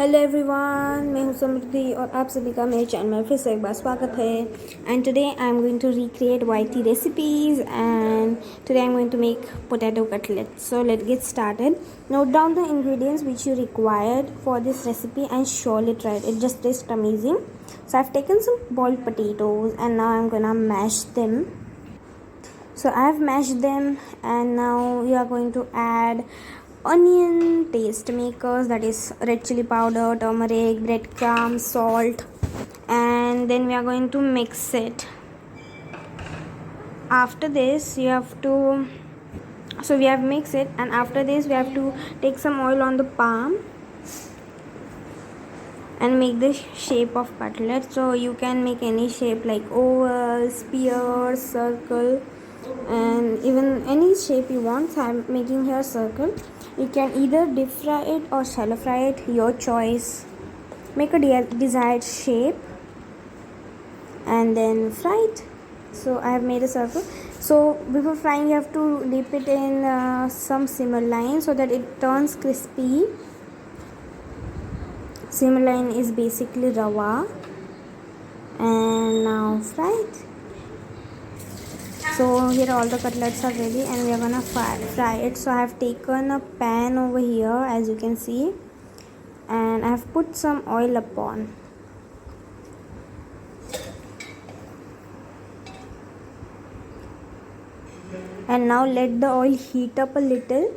Hello everyone, मैं हूँ समृद्धि और आप सभी का मेरे चैनल में फिर से एक बार स्वागत है. And today I am going to recreate YT recipes, and today I am going to make potato cutlets. So let's get started. Note down the ingredients which you required for this recipe and surely try it. It just tastes amazing. So I've taken some boiled potatoes and now I'm gonna mash them. So I have mashed them and now we are going to add onion taste makers, that is red chili powder, turmeric, breadcrumbs, salt, and then we are going to mix it. After this we have to we have mixed it, and after this we have to take some oil on the palm and make the shape of cutlet. So you can make any shape like oval, spear, circle, and even any shape you want. So I'm making here circle. You can either deep fry it or shallow fry it, your choice. Make a desired shape and then fry it. So I have made a circle. So before frying you have to dip it in some simmer line so that it turns crispy. Simmer line is basically rava, and now fry it. So here all the cutlets are ready and we are gonna fry it. So I have taken a pan over here, as you can see, and I have put some oil upon. And now let the oil heat up a little.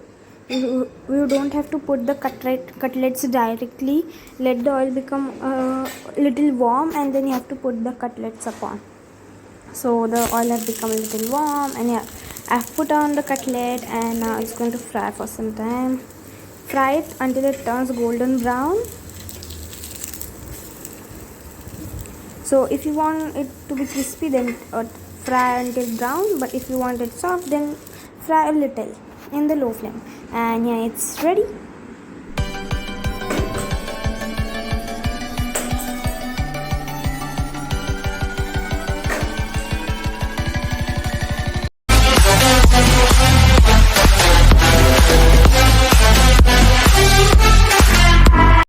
You don't have to put the cutlets directly. Let the oil become a little warm and then you have to put the cutlets upon. So the oil has become a little warm, and yeah, I've put on the cutlet and now it's going to fry for some time. Fry it until it turns golden brown. So if you want it to be crispy, then fry until brown, but if you want it soft, then fry a little in the low flame. And yeah, it's ready.